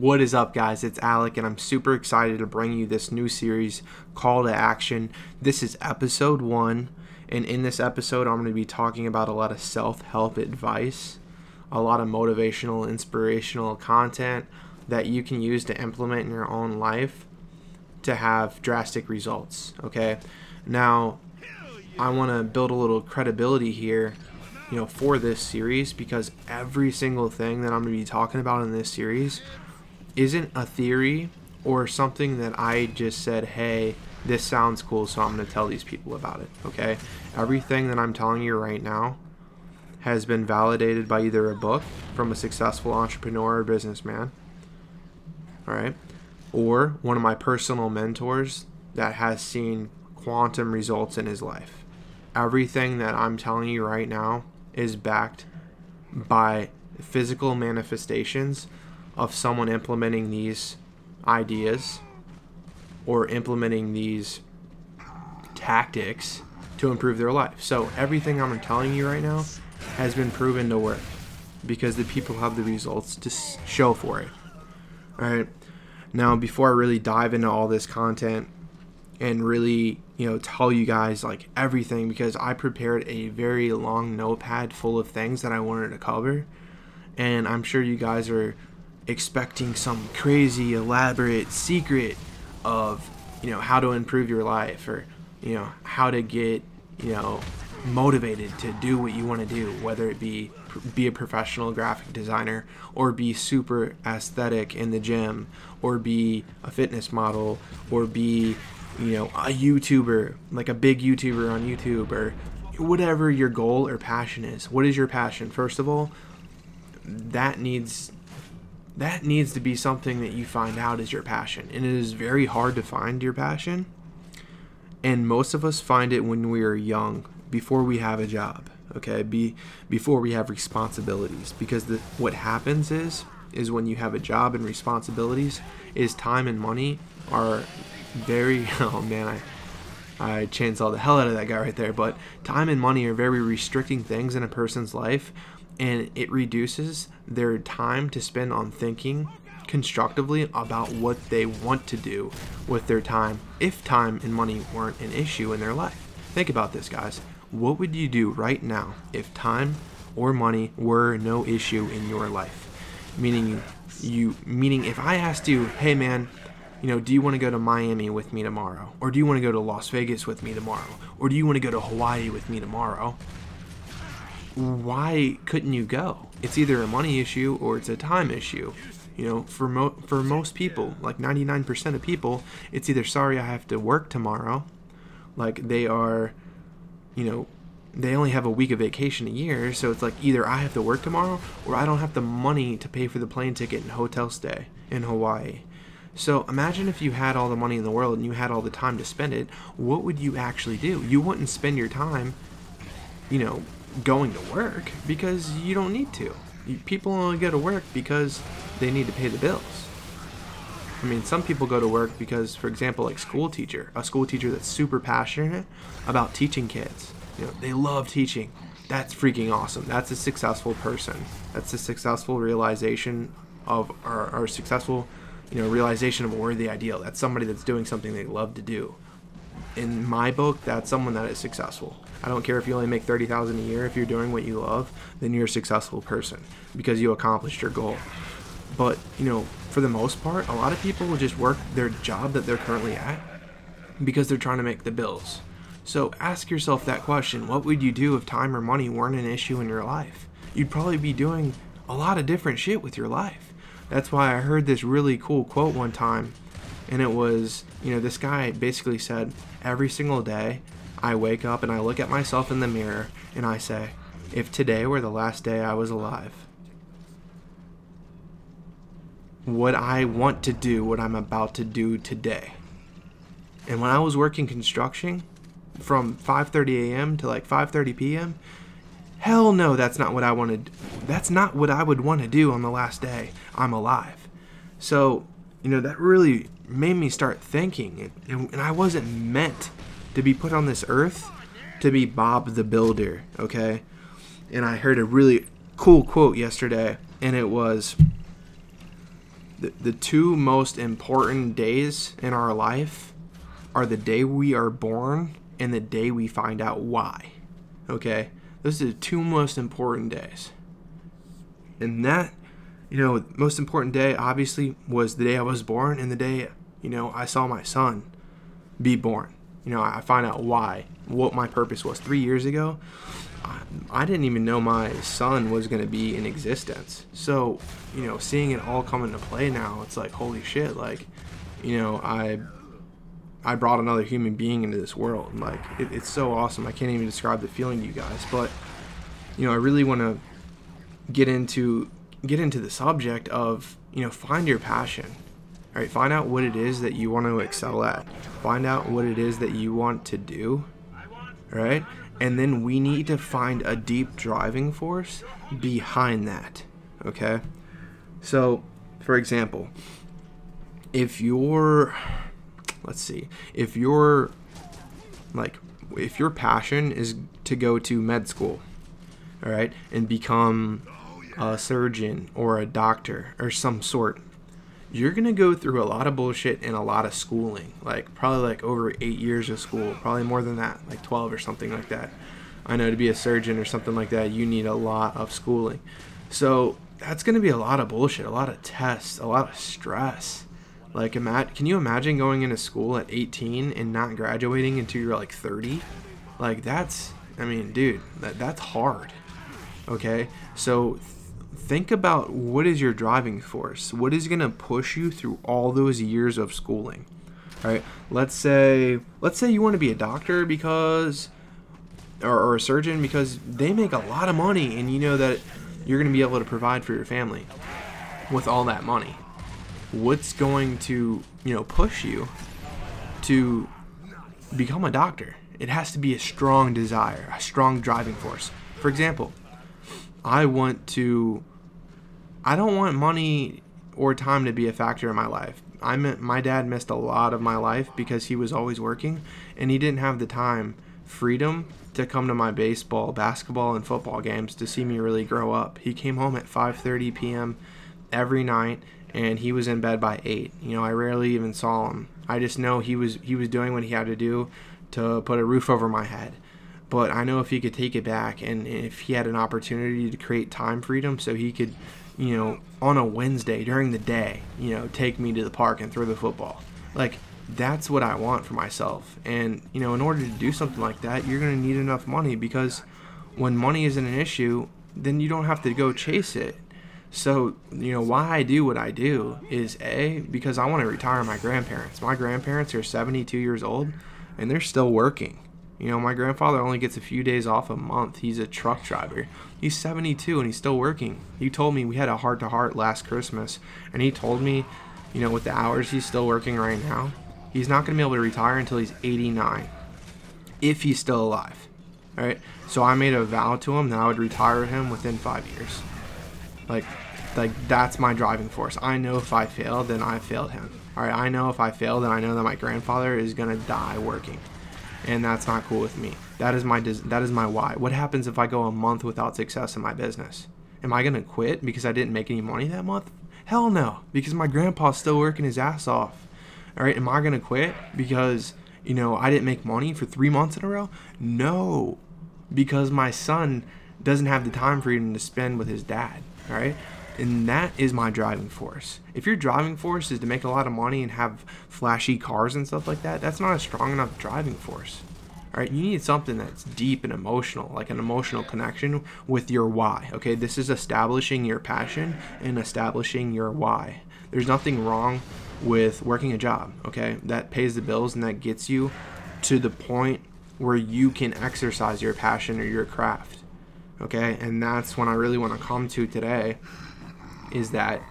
What is up, guys? It's Alec, and I'm super excited to bring you this new series, Call to Action. This is episode 1, and in this episode, I'm going to be talking about a lot of self-help advice, a lot of motivational, inspirational content that you can use to implement in your own life to have drastic results, okay? Now, I want to build a little credibility here, for this series, because every single thing that I'm going to be talking about in this series isn't a theory or something that I just said, hey, this sounds cool, so I'm going to tell these people about it, okay? Everything that I'm telling you right now has been validated by either a book from a successful entrepreneur or businessman, all right, or one of my personal mentors that has seen quantum results in his life. Everything that I'm telling you right now is backed by physical manifestations of someone implementing these ideas or implementing these tactics to improve their life. So everything I'm telling you right now has been proven to work because the people have the results to show for it. All right. Now, before I really dive into all this content and really, tell you guys like everything, because I prepared a very long notepad full of things that I wanted to cover, and I'm sure you guys are expecting some crazy elaborate secret of how to improve your life, or how to get motivated to do what you want to do, whether it be a professional graphic designer, or be super aesthetic in the gym, or be a fitness model, or be a YouTuber, like a big YouTuber on YouTube, or whatever your goal or passion is. What is your passion? First of all, that needs to be something that you find out is your passion. And it is very hard to find your passion. And most of us find it when we are young, before we have a job, okay? Before we have responsibilities. Because what happens is when you have a job and responsibilities, is time and money are very, oh man, I chainsaw the hell out of that guy right there. But time and money are very restricting things in a person's life, and it reduces their time to spend on thinking constructively about what they want to do with their time, if time and money weren't an issue in their life. Think about this, guys. What would you do right now if time or money were no issue in your life? Meaning if I asked you, hey man, do you want to go to Miami with me tomorrow? Or do you want to go to Las Vegas with me tomorrow? Or do you want to go to Hawaii with me tomorrow? Why couldn't you go? It's either a money issue or it's a time issue. For most people, like 99% of people, it's either, sorry, I have to work tomorrow. Like they are, they only have a week of vacation a year. So it's like either I have to work tomorrow or I don't have the money to pay for the plane ticket and hotel stay in Hawaii. So imagine if you had all the money in the world and you had all the time to spend it, what would you actually do? You wouldn't spend your time, going to work, because you don't need to. People only go to work because they need to pay the bills. I mean, some people go to work because, for example, like a school teacher that's super passionate about teaching kids. They love teaching. That's freaking awesome. That's a successful person. That's a successful realization of, or successful realization of a worthy ideal. That's somebody that's doing something they love to do. In my book, that's someone that is successful. I don't care if you only make $30,000 a year. If you're doing what you love, then you're a successful person because you accomplished your goal. But, for the most part, a lot of people will just work their job that they're currently at because they're trying to make the bills. So ask yourself that question. What would you do if time or money weren't an issue in your life? You'd probably be doing a lot of different shit with your life. That's why I heard this really cool quote one time, and it was, this guy basically said, every single day I wake up and I look at myself in the mirror and I say, if today were the last day I was alive, would I want to do what I'm about to do today? And when I was working construction from 5:30 a.m. to like 5:30 p.m., hell no, that's not what I wanted. That's not what I would want to do on the last day I'm alive. So, that really made me start thinking. And I wasn't meant to be put on this earth to be Bob the Builder, okay? And I heard a really cool quote yesterday, and it was, The two most important days in our life are the day we are born and the day we find out why. Okay? Those are the two most important days. And that, most important day obviously was the day I was born and the day, I saw my son be born. I find out why, what my purpose was. 3 years ago, I didn't even know my son was going to be in existence. So, seeing it all come into play now, it's like, holy shit, like, I brought another human being into this world. Like, it's so awesome. I can't even describe the feeling to you guys. But, I really want to get into the subject of, find your passion. All right, find out what it is that you want to excel at. Find out what it is that you want to do. All right? And then we need to find a deep driving force behind that. Okay? So, for example, if your passion is to go to med school, all right, and become a surgeon or a doctor or some sort, you're going to go through a lot of bullshit and a lot of schooling, probably over 8 years of school, probably more than that, 12 or something like that. I know to be a surgeon or something like that, you need a lot of schooling. So that's going to be a lot of bullshit, a lot of tests, a lot of stress. Can you imagine going into school at 18 and not graduating until you're 30? That's hard. Okay? So think about, what is your driving force? What is going to push you through all those years of schooling? All right? Let's say you want to be a doctor or a surgeon because they make a lot of money, and you know that you're going to be able to provide for your family with all that money. What's going to, push you to become a doctor? It has to be a strong desire, a strong driving force. For example, I don't want money or time to be a factor in my life. My dad missed a lot of my life because he was always working, and he didn't have the freedom to come to my baseball, basketball, and football games to see me really grow up. He came home at 5:30 p.m. every night, and he was in bed by 8. I rarely even saw him. I just know he was doing what he had to do to put a roof over my head. But I know if he could take it back, and if he had an opportunity to create time freedom so he could, on a Wednesday during the day, take me to the park and throw the football. That's what I want for myself. And, in order to do something like that, you're going to need enough money, because when money isn't an issue, then you don't have to go chase it. So, why I do what I do is, because I want to retire my grandparents. My grandparents are 72 years old, and they're still working. My grandfather only gets a few days off a month. He's a truck driver. He's 72 and he's still working. He told me, we had a heart-to-heart last Christmas, and he told me, with the hours he's still working right now, he's not going to be able to retire until he's 89, if he's still alive. All right? So I made a vow to him that I would retire him within 5 years. That's my driving force. I know if I fail, then I failed him. All right? I know if I fail, then I know that my grandfather is going to die working. And that's not cool with me. That is my why. What happens if I go a month without success in my business? Am I going to quit because I didn't make any money that month? Hell no, because my grandpa's still working his ass off. All right, am I going to quit because, I didn't make money for 3 months in a row? No, because my son doesn't have the time freedom to spend with his dad. All right, and that is my driving force. If your driving force is to make a lot of money and have flashy cars and stuff like that, that's not a strong enough driving force. All right, you need something that's deep and emotional, like an emotional connection with your why. Okay, this is establishing your passion and establishing your why. There's nothing wrong with working a job, okay, that pays the bills and that gets you to the point where you can exercise your passion or your craft. Okay, and that's when I really want to come to today, is that,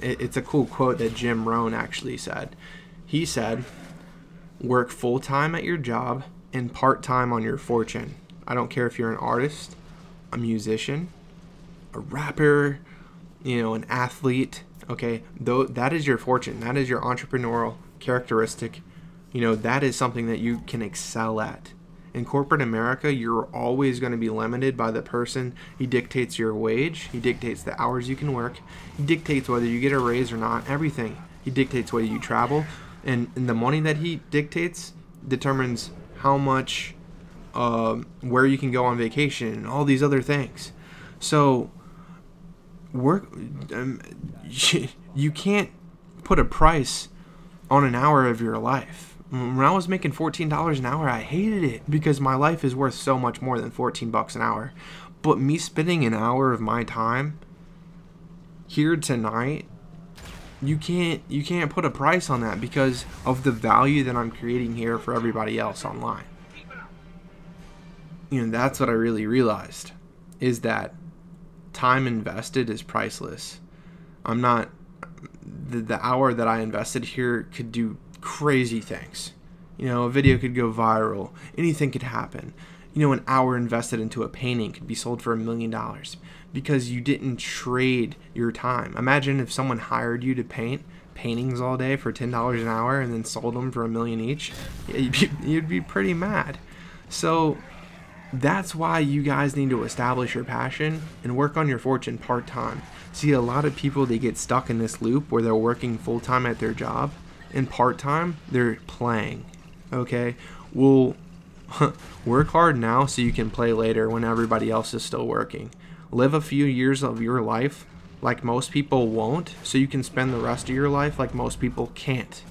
it's a cool quote that Jim Rohn actually said. He said, work full-time at your job and part-time on your fortune. I don't care if you're an artist, a musician, a rapper, an athlete, okay? Though that is your fortune. That is your entrepreneurial characteristic. That is something that you can excel at. In corporate America, you're always going to be limited by the person. He dictates your wage. He dictates the hours you can work. He dictates whether you get a raise or not. Everything. He dictates whether you travel. And the money that he dictates determines how much, where you can go on vacation and all these other things. So you can't put a price on an hour of your life. When I was making $14 an hour, I hated it because my life is worth so much more than $14 an hour. But me spending an hour of my time here tonight, you can't put a price on that because of the value that I'm creating here for everybody else online. You know, that's what I really realized, is that time invested is priceless. I'm not, the hour that I invested here could do crazy things. You know, a video could go viral. Anything could happen. You know, an hour invested into a painting could be sold for $1 million because you didn't trade your time. Imagine if someone hired you to paint paintings all day for $10 an hour and then sold them for $1 million each. You'd be pretty mad. So that's why you guys need to establish your passion and work on your fortune part-time. See, a lot of people, they get stuck in this loop where they're working full-time at their job and part-time they're playing. Okay, well, work hard now so you can play later when everybody else is still working. Live a few years of your life like most people won't, so you can spend the rest of your life like most people can't.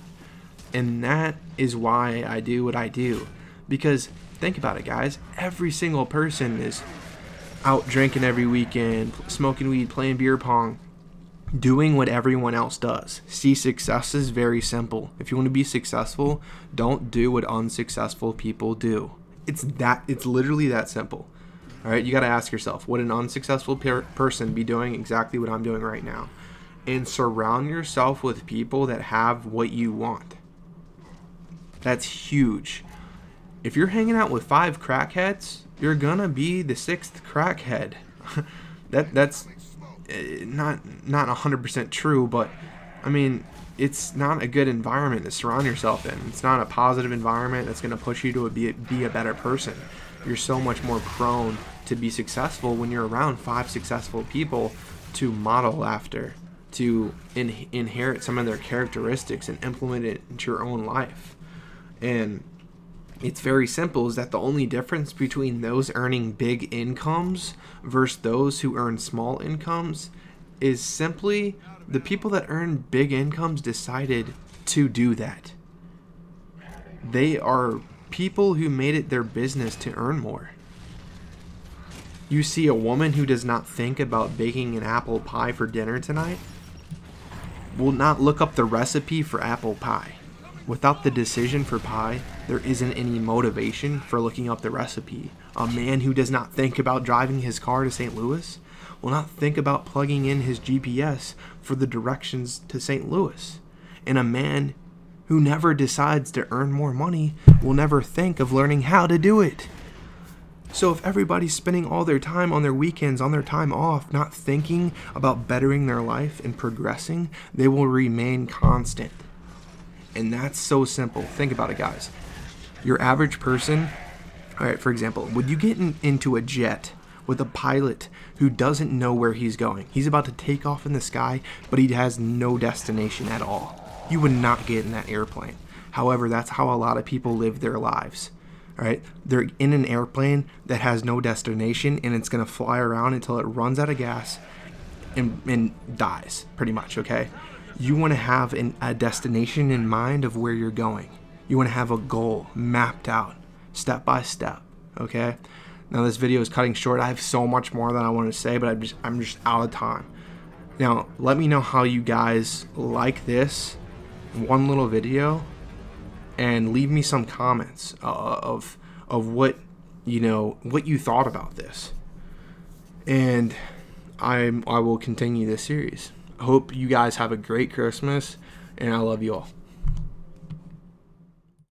And that is why I do what I do. Because think about it, guys, every single person is out drinking every weekend, smoking weed, playing beer pong, doing what everyone else does. See, success is very simple. If you want to be successful, don't do what unsuccessful people do. It's literally that simple. All right, you got to ask yourself, would an unsuccessful person be doing exactly what I'm doing right now? And surround yourself with people that have what you want. That's huge. If you're hanging out with 5 crackheads, you're gonna be the 6th crackhead. That's not 100% true, but I mean, it's not a good environment to surround yourself in. It's not a positive environment that's gonna push you to be a better person. You're so much more prone to be successful when you're around 5 successful people to model after, to inherit some of their characteristics and implement it into your own life. And it's very simple, is that the only difference between those earning big incomes versus those who earn small incomes is simply the people that earn big incomes decided to do that. They are people who made it their business to earn more. You see a woman who does not think about baking an apple pie for dinner tonight will not look up the recipe for apple pie. Without the decision for pie, there isn't any motivation for looking up the recipe. A man who does not think about driving his car to St. Louis will not think about plugging in his GPS for the directions to St. Louis. And a man who never decides to earn more money will never think of learning how to do it. So if everybody's spending all their time on their weekends, on their time off, not thinking about bettering their life and progressing, they will remain constant. And that's so simple. Think about it, guys. Your average person, all right, for example, would you get into a jet with a pilot who doesn't know where he's going? He's about to take off in the sky, but he has no destination at all. You would not get in that airplane. However, that's how a lot of people live their lives. All right, they're in an airplane that has no destination, and it's going to fly around until it runs out of gas and dies, pretty much, okay? You want to have a destination in mind of where you're going. You want to have a goal mapped out, step by step, okay? Now, this video is cutting short. I have so much more that I want to say, but I'm just out of time. Now, let me know how you guys like this one little video, and leave me some comments of what what you thought about this, and I will continue this series. I hope you guys have a great Christmas, and I love you all.